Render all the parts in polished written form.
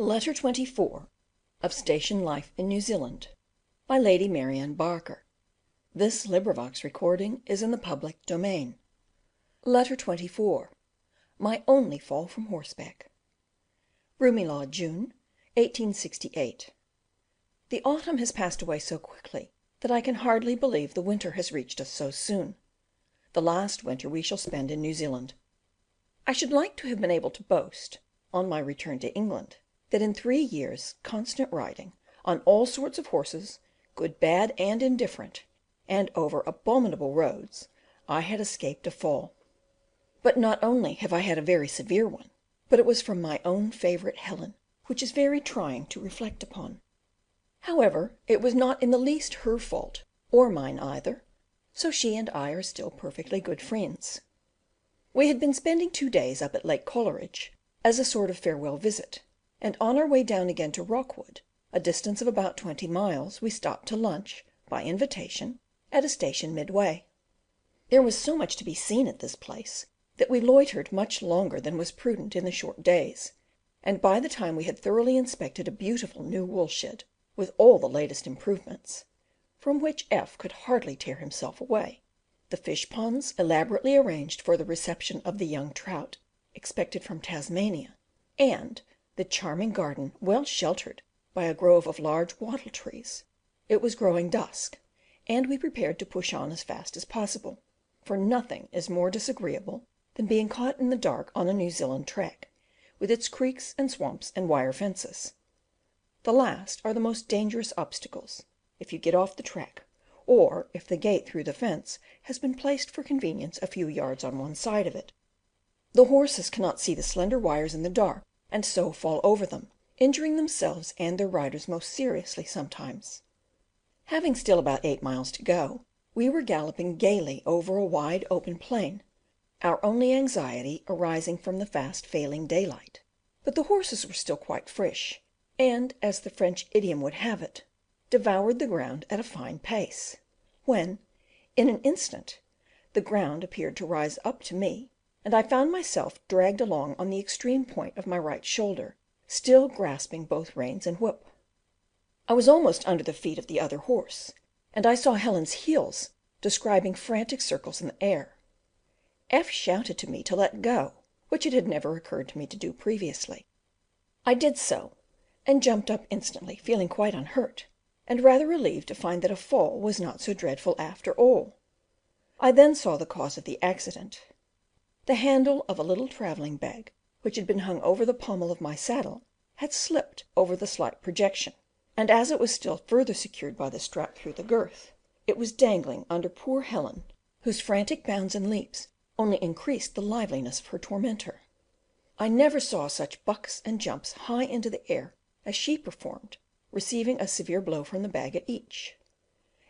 Letter 24 of Station Life in New Zealand by Lady Mary Anne Barker. This recording is in the public domain. Letter 24. My only fall from horseback. Broomielaw, June 1868. The autumn has passed away so quickly that I can hardly believe the winter has reached us so soon, the last winter we shall spend in New Zealand. I should like to have been able to boast, on my return to England, that in 3 years' constant riding, on all sorts of horses, good, bad, and indifferent, and over abominable roads, I had escaped a fall. But not only have I had a very severe one, but it was from my own favourite Helen, which is very trying to reflect upon. However, it was not in the least her fault, or mine either, so she and I are still perfectly good friends. We had been spending 2 days up at Lake Coleridge, as a sort of farewell visit, and on our way down again to Rockwood, a distance of about 20 miles, we stopped to lunch, by invitation, at a station midway. There was so much to be seen at this place, that we loitered much longer than was prudent in the short days, and by the time we had thoroughly inspected a beautiful new wool shed, with all the latest improvements, from which F could hardly tear himself away, the fish ponds elaborately arranged for the reception of the young trout expected from Tasmania, and the charming garden well sheltered by a grove of large wattle trees, it was growing dusk, and we prepared to push on as fast as possible, for nothing is more disagreeable than being caught in the dark on a New Zealand track, with its creeks and swamps and wire fences. The last are the most dangerous obstacles, if you get off the track, or if the gate through the fence has been placed for convenience a few yards on one side of it. The horses cannot see the slender wires in the dark, and so fall over them, injuring themselves and their riders most seriously sometimes. Having still about 8 miles to go, we were galloping gaily over a wide open plain, our only anxiety arising from the fast failing daylight; but the horses were still quite fresh, and, as the French idiom would have it, devoured the ground at a fine pace, when, in an instant, the ground appeared to rise up to me, and I found myself dragged along on the extreme point of my right shoulder, still grasping both reins and whip. I was almost under the feet of the other horse, and I saw Helen's heels describing frantic circles in the air. F shouted to me to let go, which it had never occurred to me to do previously. I did so, and jumped up instantly, feeling quite unhurt, and rather relieved to find that a fall was not so dreadful after all. I then saw the cause of the accident. The handle of a little travelling bag, which had been hung over the pommel of my saddle, had slipped over the slight projection, and as it was still further secured by the strap through the girth, it was dangling under poor Helen, whose frantic bounds and leaps only increased the liveliness of her tormentor. I never saw such bucks and jumps high into the air as she performed, receiving a severe blow from the bag at each.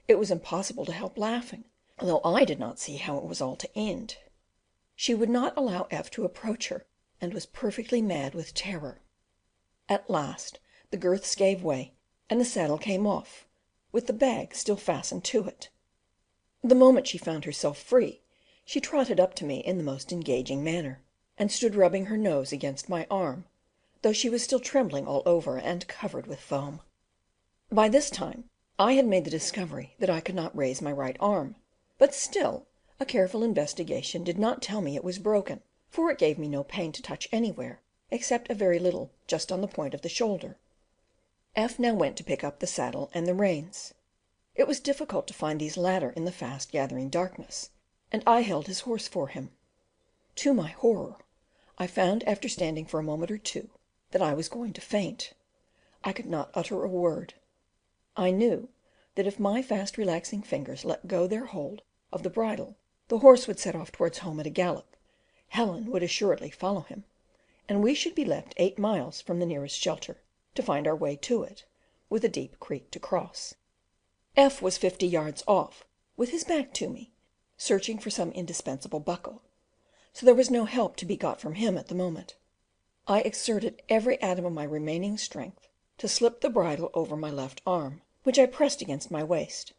It was impossible to help laughing, though I did not see how it was all to end. She would not allow F to approach her, and was perfectly mad with terror. At last the girths gave way, and the saddle came off, with the bag still fastened to it. The moment she found herself free, she trotted up to me in the most engaging manner, and stood rubbing her nose against my arm, though she was still trembling all over and covered with foam. By this time I had made the discovery that I could not raise my right arm, but still a careful investigation did not tell me it was broken, for it gave me no pain to touch anywhere, except a very little just on the point of the shoulder. F now went to pick up the saddle and the reins. It was difficult to find these latter in the fast gathering darkness, and I held his horse for him. To my horror, I found after standing for a moment or two that I was going to faint. I could not utter a word. I knew that if my fast relaxing fingers let go their hold of the bridle, the horse would set off towards home at a gallop, Helen would assuredly follow him, and we should be left 8 miles from the nearest shelter to find our way to it, with a deep creek to cross. F was 50 yards off, with his back to me, searching for some indispensable buckle, so there was no help to be got from him at the moment. I exerted every atom of my remaining strength to slip the bridle over my left arm, which I pressed against my waist.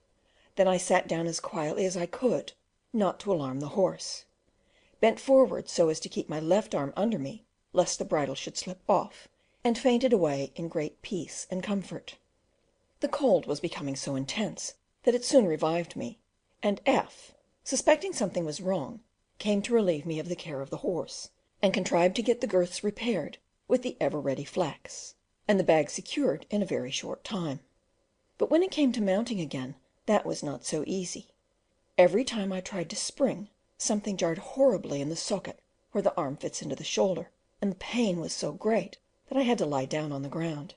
Then I sat down as quietly as I could, not to alarm the horse, bent forward so as to keep my left arm under me, lest the bridle should slip off, and fainted away in great peace and comfort. The cold was becoming so intense that it soon revived me, and F, suspecting something was wrong, came to relieve me of the care of the horse, and contrived to get the girths repaired with the ever ready flax, and the bag secured in a very short time. But when it came to mounting again, that was not so easy. Every time I tried to spring, something jarred horribly in the socket where the arm fits into the shoulder, and the pain was so great that I had to lie down on the ground.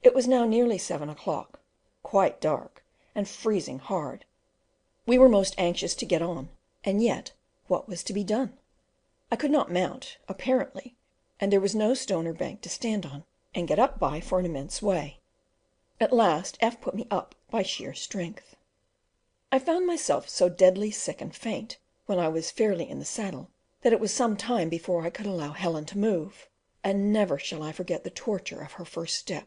It was now nearly 7 o'clock, quite dark, and freezing hard. We were most anxious to get on, and yet what was to be done? I could not mount, apparently, and there was no stone or bank to stand on and get up by for an immense way. At last F put me up by sheer strength. I found myself so deadly sick and faint when I was fairly in the saddle, that it was some time before I could allow Helen to move, and never shall I forget the torture of her first step,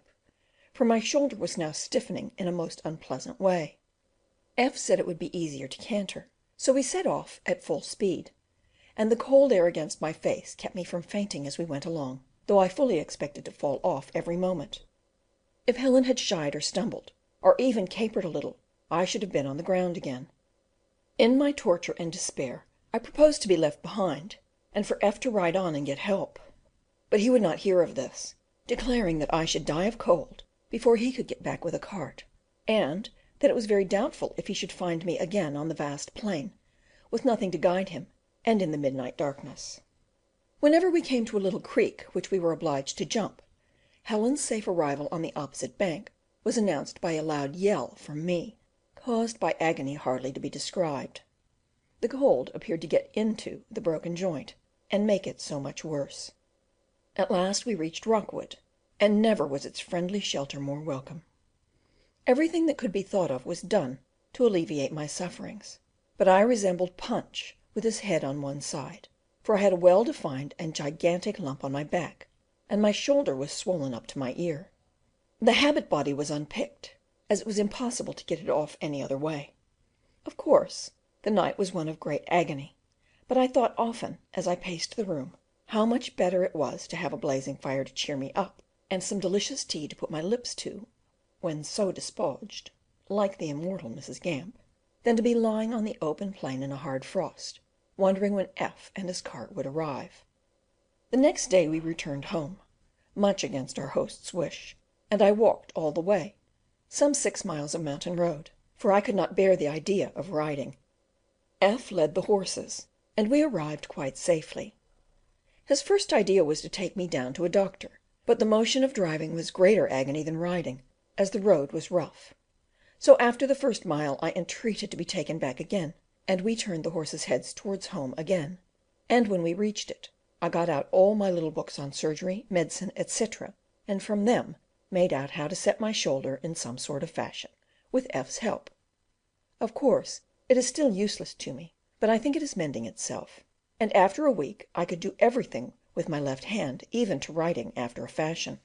for my shoulder was now stiffening in a most unpleasant way. F said it would be easier to canter, so we set off at full speed, and the cold air against my face kept me from fainting as we went along, though I fully expected to fall off every moment. If Helen had shied or stumbled, or even capered a little, I should have been on the ground again. In my torture and despair, I proposed to be left behind, and for F to ride on and get help, but he would not hear of this, declaring that I should die of cold before he could get back with a cart, and that it was very doubtful if he should find me again on the vast plain, with nothing to guide him, and in the midnight darkness. Whenever we came to a little creek which we were obliged to jump, Helen's safe arrival on the opposite bank was announced by a loud yell from me, caused by agony hardly to be described. The cold appeared to get into the broken joint, and make it so much worse. At last we reached Rockwood, and never was its friendly shelter more welcome. Everything that could be thought of was done to alleviate my sufferings, but I resembled Punch with his head on one side, for I had a well defined and gigantic lump on my back, and my shoulder was swollen up to my ear. The habit body was unpicked, as it was impossible to get it off any other way. Of course the night was one of great agony, but I thought often, as I paced the room, how much better it was to have a blazing fire to cheer me up, and some delicious tea to put my lips to, when so dispoged, like the immortal Mrs. Gamp, than to be lying on the open plain in a hard frost, wondering when F and his cart would arrive. The next day we returned home, much against our host's wish, and I walked all the way, some 6 miles of mountain road, for I could not bear the idea of riding. F led the horses, and we arrived quite safely. His first idea was to take me down to a doctor, but the motion of driving was greater agony than riding, as the road was rough; so after the first mile I entreated to be taken back again, and we turned the horses' heads towards home again, and when we reached it, I got out all my little books on surgery, medicine, etc., and from them made out how to set my shoulder in some sort of fashion, with F's help. Of course it is still useless to me, but I think it is mending itself, and after a week I could do everything with my left hand, even to writing after a fashion.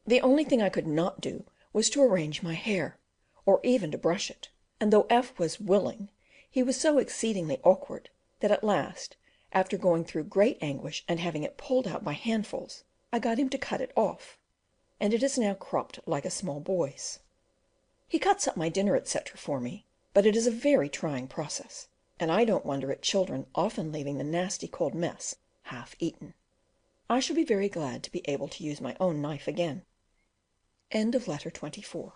The only thing I could not do was to arrange my hair, or even to brush it, and though F was willing, he was so exceedingly awkward that at last, after going through great anguish and having it pulled out by handfuls, I got him to cut it off, and it is now cropped like a small boy's. He cuts up my dinner, etc., for me, but it is a very trying process, and I don't wonder at children often leaving the nasty cold mess half eaten. I shall be very glad to be able to use my own knife again. End of letter 24.